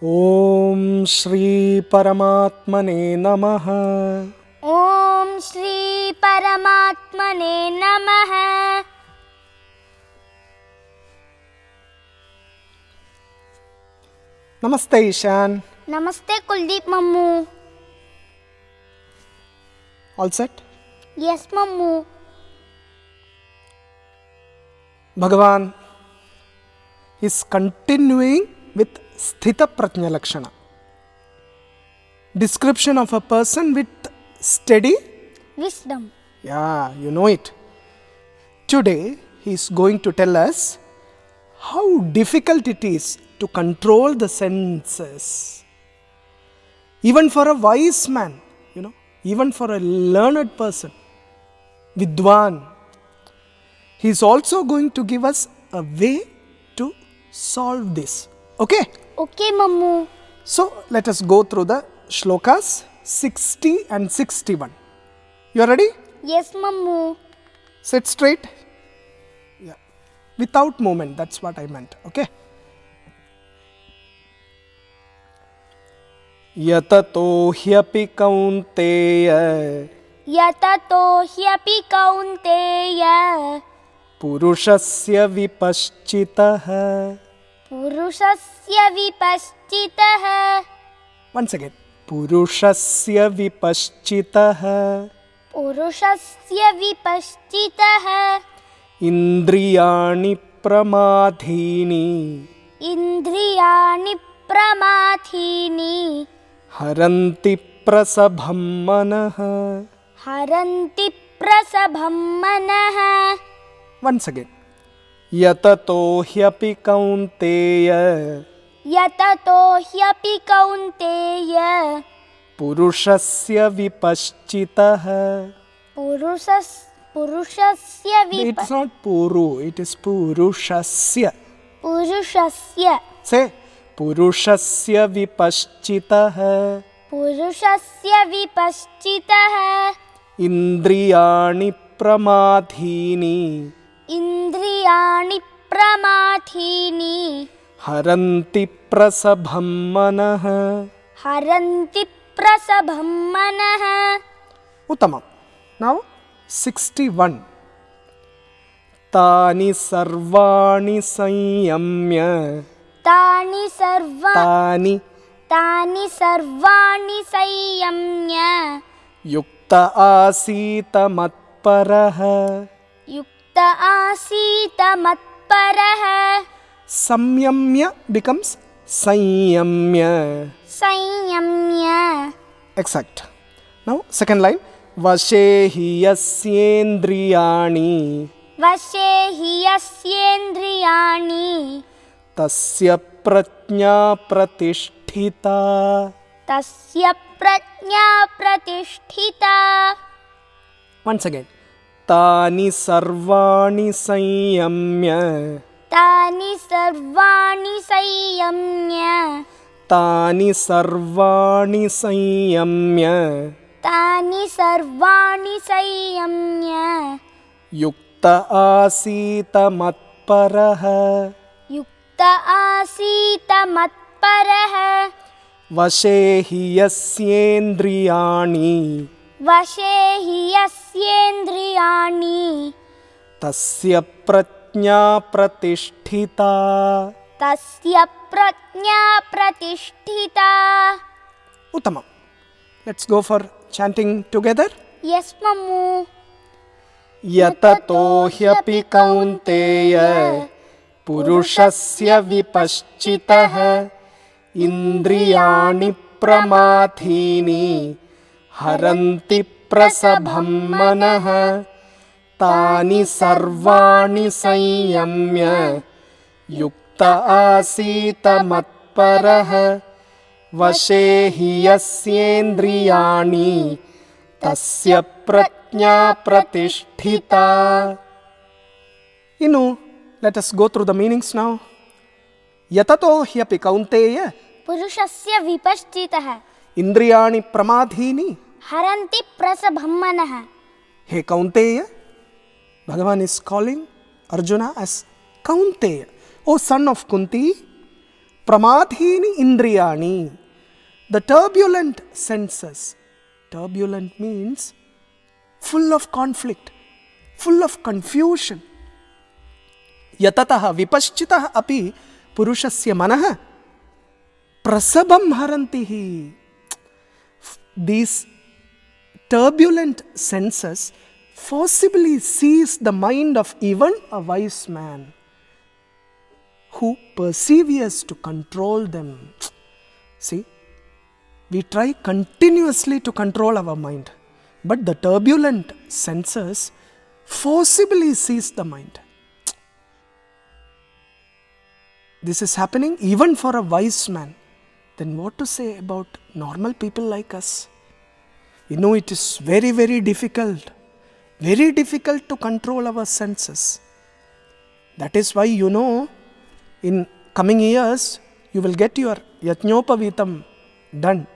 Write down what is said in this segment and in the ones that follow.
ओम श्री परमात्मने नमः। ओम श्री परमात्मने नमः। नमस्ते ईशान। नमस्ते कुलदीप मम्मू। All set? यस मम्मू। भगवान is continuing with Sthita Prajna Lakshana. Description of a person with steady. Wisdom. Yeah, you know it. Today he is going to tell us how difficult it is to control the senses. Even for a wise man, even for a learned person, Vidwan, he is also going to give us a way to solve this. Okay? Okay Mamu. So let us go through the shlokas 60 and 61. You are ready? Yes Mamu. Sit straight. Yeah. Without movement, that's what I meant. Okay? यततो ह्यपि कौन्तेय यततो ह्यपि कौन्तेय पुरुषस्य विपश्चितः. पुरुषस्य विपश्चितः। Once again. पुरुषस्य विपश्चितः पुरुषस्य विपश्चितः इन्द्रियाणि प्रमाथीनि इन्द्रियाणि प्रमाथीनि हरन्ति प्रसभं मनः. हरन्ति प्रसभं मनः। Once again. यततो ह्यपि कौन्तेय यततो ह्यपि कौन्तेय पुरुषस्य विपश्चितः. पुरुषस्य It's not puru, it is purushasya. पुरुषस्य Say पुरुषस्य विपश्चितः पुरुषस्य विपश्चितः इन्द्रियाणि प्रमाथीनि इन्द्रियाणि प्रमाथीनि हरन्ति प्रसभं मनः. हरन्ति प्रसभं मनः। उत्तमम्. Now 61. तानि सर्वाणि संयम्य तानि सर्वाणि संयम्य युक्त आसीत मत्परः. युक्त आसीत मत्परः संयम्य becomes संयम्य. संयम्य। Exact. Now second line. वशे हि यस्येन्द्रियाणि वशे हि यस्येन्द्रियाणि तस्य प्रज्ञा प्रतिष्ठिता. तस्य प्रज्ञा प्रतिष्ठिता। Once again. तानि सर्वाणि संयम्य तानि सर्वाणि संयम्य तानि सर्वाणि संयम्य तानि सर्वाणि संयम्य युक्त आसीत मत्परः. युक्त आसीत मत्परः वशे हि यस्येन्द्रियाणि वशे हि यस्येन्द्रियाणि तस्य प्रज्ञा प्रतिष्ठिता. तस्य प्रज्ञा प्रतिष्ठिता। उत्तमम्. Let's go for chanting together. Yes मम्मू। यततो ह्यपि कौन्तेय पुरुषस्य विपश्चितः इन्द्रियाणि प्रमाथीनि हरन्ति प्रसभं मनः. तानि सर्वाणि संयम्य युक्त आसीत मत्परः. वशे हि यस्येन्द्रियाणि तस्य प्रज्ञा प्रतिष्ठिता. Let us go through the meanings now. यततो ह्यपि कौन्तेय पुरुषस्य विपश्चितः इंद्रियाणि प्रमाथीनि हरन्ति प्रसभं मनः. हे कौन्तेय, Bhagavan is calling Arjuna as Kaunteya. O son of Kunti, pramadhini indriyani, the turbulent senses. Turbulent means full of conflict, full of confusion. Yatataha vipaschitah api purushasya manah prasabam harantihi. These turbulent senses forcibly seize the mind of even a wise man who perseveres to control them. See, we try continuously to control our mind, but the turbulent senses forcibly seize the mind. This is happening even for a wise man. Then what to say about normal people like us? You know, it is very, very difficult to control our senses. That is why, you know, in coming years, you will get your Yajnopavitam done.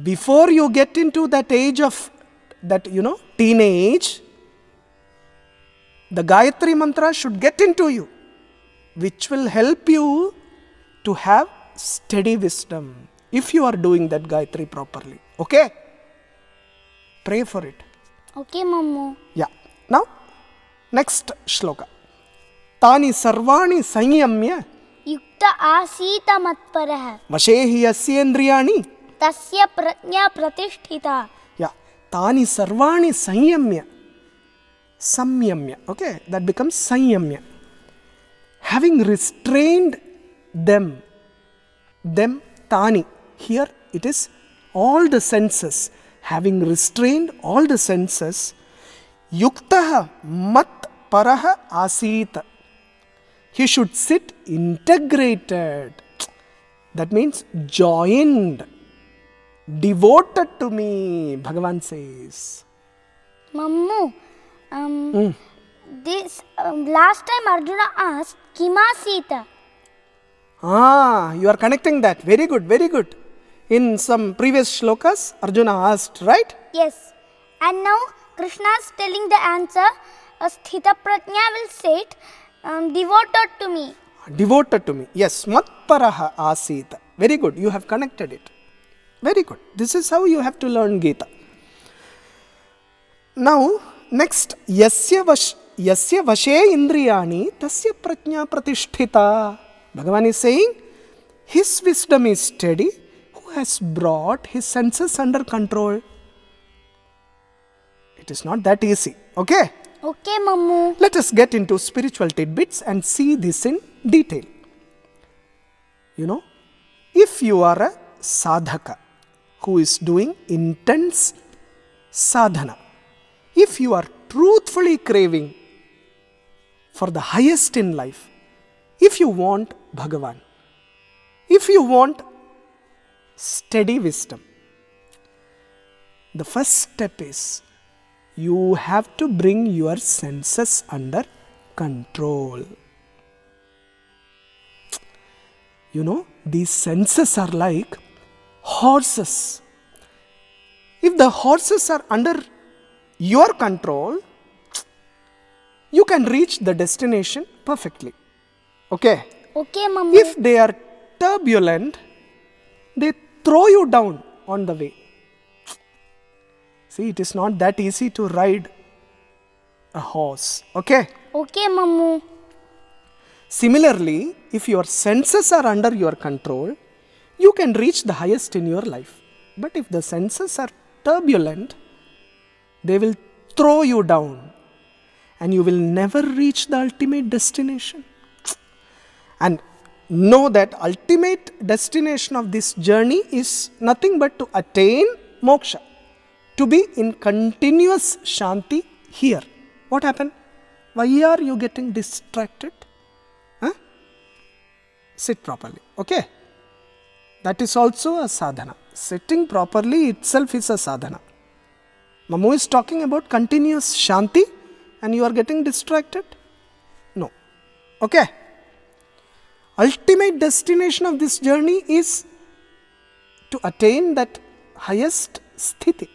Before you get into that age of that, you know, teenage, the Gayatri Mantra should get into you, which will help you to have steady wisdom if you are doing that Gayatri properly. Okay? Pray for it. Okay, Mammu. Yeah. Now, next shloka. Tani sarvani sanyamya Yukta asita matparah vashehi yasyendriyani. tasya prajna pratisthita. Yeah. Tani sarvani sanyamya. Samyamya. Okay? That becomes sanyamya. Having restrained them, tani. Here it is all the senses. Having restrained all the senses, yuktaha mat paraha asita. He should sit integrated. That means joined, devoted to me, Bhagavan says. Mammu, this last time Arjuna asked Kimasita. You are connecting that. Very good, very good. In some previous shlokas, Arjuna asked, right? Yes. And now Krishna is telling the answer. A Sthita Prajna will say it, devoted to me. Devoted to me. Yes. Matparaha asita. Very good. You have connected it. Very good. This is how you have to learn Gita. Now, next. Yasya vashe indriyani tasya prajna pratisthita. Bhagavan is saying, his wisdom is steady, who has brought his senses under control. It is not that easy. Okay? Okay, Mammu. Let us get into spiritual tidbits and see this in detail. You know, if you are a sadhaka who is doing intense sadhana, if you are truthfully craving for the highest in life, if you want Bhagavan, if you want steady wisdom, the first step is you have to bring your senses under control. You know, these senses are like horses. If the horses are under your control, you can reach the destination perfectly. Okay? Okay, Mammu. If they are turbulent, they throw you down on the way. See, it is not that easy to ride a horse. Okay? Okay, Mammu. Similarly, if your senses are under your control, you can reach the highest in your life. But if the senses are turbulent, they will throw you down and you will never reach the ultimate destination. And know that ultimate destination of this journey is nothing but to attain moksha, to be in continuous shanti here. What happened? Why are you getting distracted? Sit properly. Okay? That is also a sadhana. Sitting properly itself is a sadhana. Mamu is talking about continuous shanti and you are getting distracted? No. Okay? Ultimate destination of this journey is to attain that highest sthiti.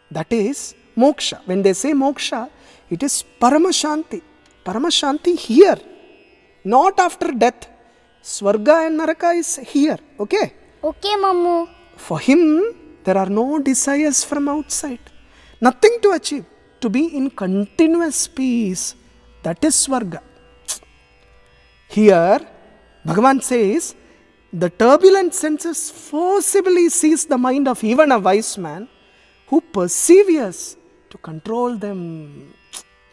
That is moksha. When they say moksha, it is paramashanti. Paramashanti here. not after death. Swarga and Naraka is here, okay? Okay, Mammu. For him, there are no desires from outside. Nothing to achieve. To be in continuous peace. That is Swarga. Here, Bhagavan says, the turbulent senses forcibly seize the mind of even a wise man who perseveres to control them.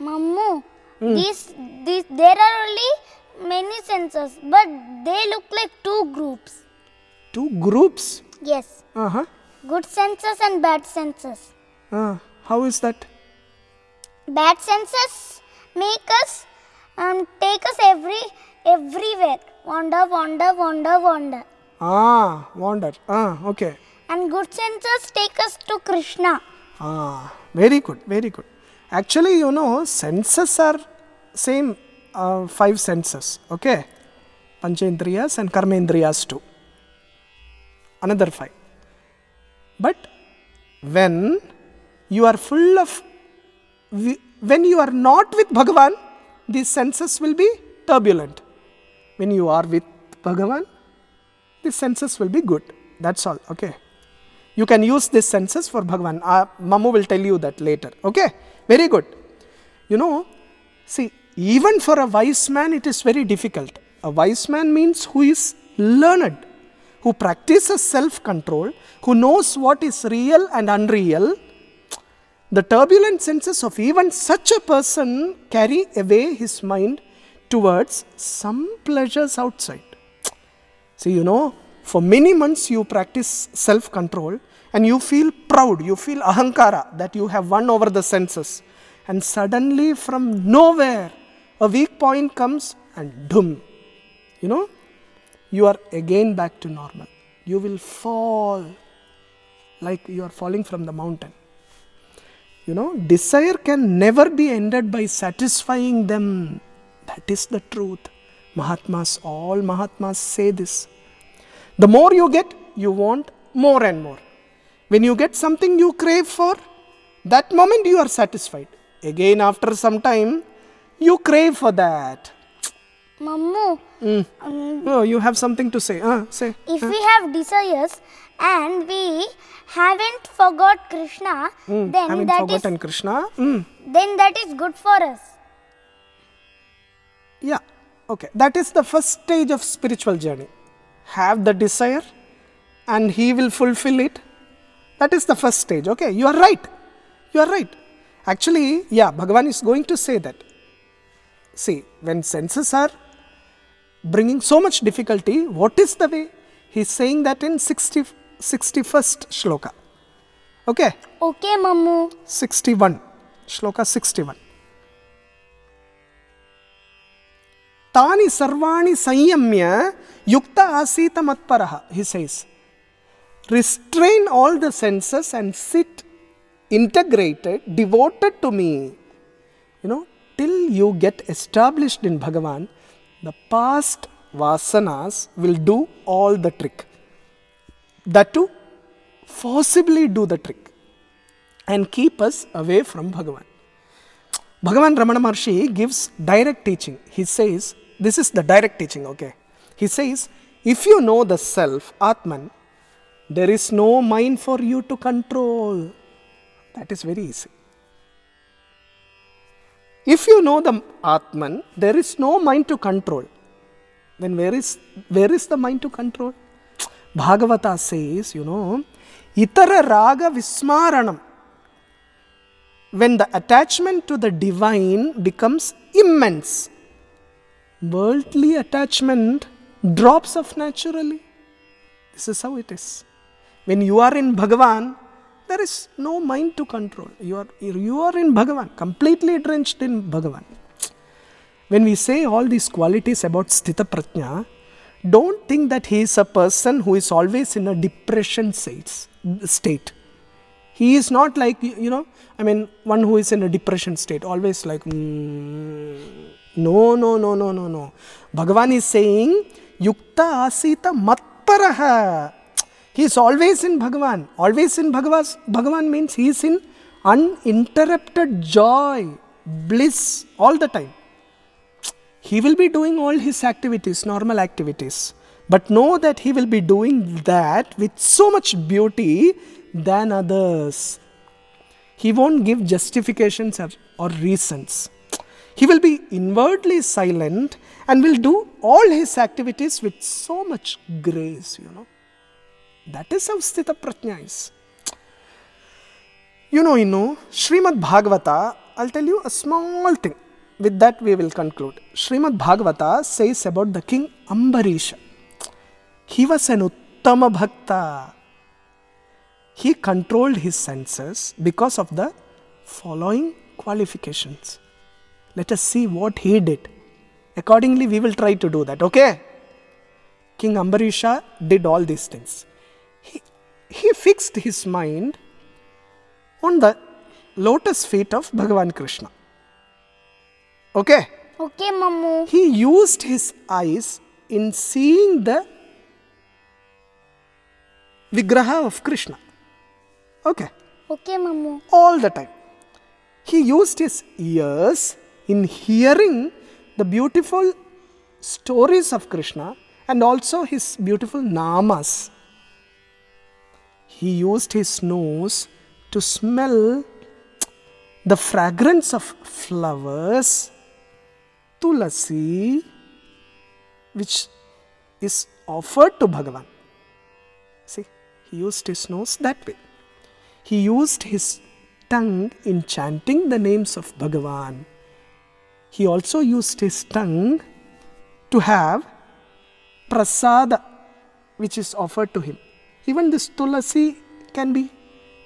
Mammu, these, there are only many senses, but they look like two groups. Two groups. Yes. Uh-huh. Good senses and bad senses. How is that? Bad senses make us, take us everywhere. Wander. Wander. Okay. And good senses take us to Krishna. Very good, very good. Actually, senses are same 5 senses, okay? Panchendriyas and Karmendriyas too. Another 5. But when you are full of, when you are not with Bhagavan, these senses will be turbulent. When you are with Bhagavan, these senses will be good. That's all, okay? You can use these senses for Bhagavan. Mammu will tell you that later, okay? Very good. See, even for a wise man, it is very difficult. A wise man means who is learned, who practices self-control, who knows what is real and unreal. The turbulent senses of even such a person carry away his mind towards some pleasures outside. See, for many months you practice self-control and you feel proud, you feel ahankara that you have won over the senses. And suddenly from nowhere, a weak point comes and dum. You are again back to normal. You will fall like you are falling from the mountain. Desire can never be ended by satisfying them. That is the truth. All Mahatmas say this. The more you get, you want more and more. When you get something you crave for, that moment you are satisfied. Again, after some time, you crave for that. Mammu. Oh, you have something to say. Say. If we have desires and we haven't forgot Krishna, then that is good for us. Yeah, okay. That is the first stage of spiritual journey. Have the desire and he will fulfill it. That is the first stage. Okay, you are right. Actually, Bhagavan is going to say that. See, when senses are bringing so much difficulty, what is the way? He is saying that in 61st shloka. Okay? Okay, Mammu. 61. Shloka 61. Tani sarvani sanyamya yukta asita matparaha, he says. Restrain all the senses and sit integrated, devoted to me. Till you get established in Bhagavan, the past vasanas will do all the trick. That too, forcibly do the trick and keep us away from Bhagavan. Bhagavan Ramana Maharshi gives direct teaching. He says, this is the direct teaching, okay? He says, if you know the self, Atman, there is no mind for you to control. That is very easy. If you know the Atman, there is no mind to control. Then where is the mind to control? Bhagavata says, Itara raga vismaranam. When the attachment to the divine becomes immense, worldly attachment drops off naturally. This is how it is. When you are in Bhagavan, there is no mind to control. You are in Bhagavan, completely drenched in Bhagavan. When we say all these qualities about Sthita Prajna, don't think that he is a person who is always in a depression state. He is not like, one who is in a depression state, always like, No. Bhagavan is saying, Yukta asita matparaha. He is always in Bhagavan. Always in Bhagavan means he is in uninterrupted joy, bliss all the time. he will be doing all his activities, normal activities. But know that he will be doing that with so much beauty than others. He won't give justifications or reasons. He will be inwardly silent and will do all his activities with so much grace, That is how Sthita Prajna is. In Srimad Bhagavata, I'll tell you a small thing. With that we will conclude. Srimad Bhagavata says about the king Ambarisha. He was an Uttama Bhakta. He controlled his senses because of the following qualifications. Let us see what he did. Accordingly, we will try to do that, okay? King Ambarisha did all these things. He fixed his mind on the lotus feet of Bhagavan Krishna. Okay? Okay, Mammu. He used his eyes in seeing the Vigraha of Krishna. Okay? Okay, Mammu. All the time. He used his ears in hearing the beautiful stories of Krishna and also his beautiful namas. He used his nose to smell the fragrance of flowers, tulasi, which is offered to Bhagavan. See, he used his nose that way. He used his tongue in chanting the names of Bhagavan. He also used his tongue to have prasada, which is offered to him. Even this tulasi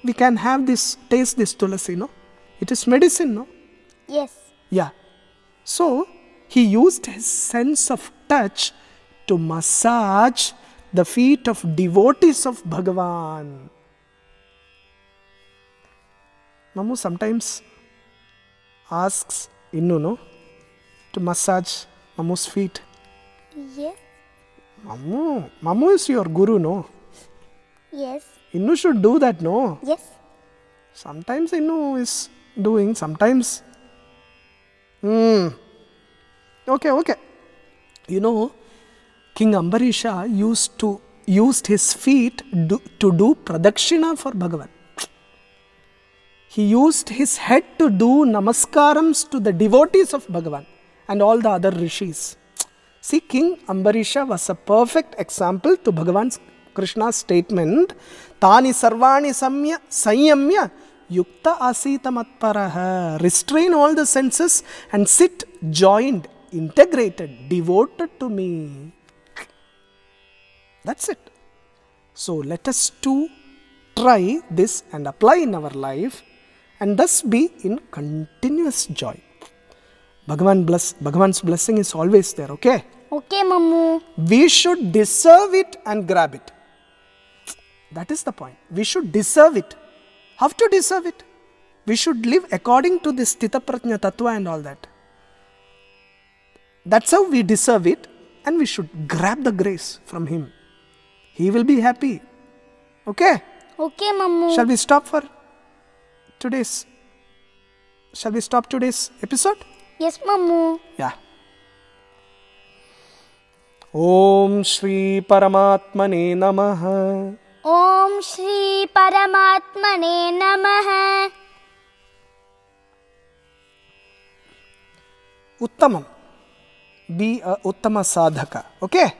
we can have this, taste this tulasi, no? It is medicine, no? Yes. Yeah. So, he used his sense of touch to massage the feet of devotees of Bhagavan. Mamu sometimes asks Innu, to massage Mamu's feet. Yes. Mamu is your guru, no? Yes. Innu should do that, no? Yes. Sometimes Innu is doing, sometimes. Okay. King Ambarisha used his feet to do pradakshina for Bhagavan. He used his head to do namaskarams to the devotees of Bhagavan and all the other rishis. See, King Ambarisha was a perfect example to Bhagavan Krishna's statement, Tani sarvani sanyamya yukta asita matparaha. Restrain all the senses and sit joined, integrated, devoted to me. That's it. So let us too try this and apply in our life and thus be in continuous joy. Bhagavan's blessing is always there, okay? Okay, Mammu. We should deserve it and grab it. That is the point. We should deserve it. How to deserve it? We should live according to this Sthita Prajna Tattva and all that. That's how we deserve it and we should grab the grace from him. He will be happy. Okay? Okay, Mammu. Shall we stop today's episode? Yes, Mammu. Yeah. Om Shri Paramatmane Namaha. Om Shri Paramatmane Namaha. Uttamam. Be a Uttama Sadhaka. Okay?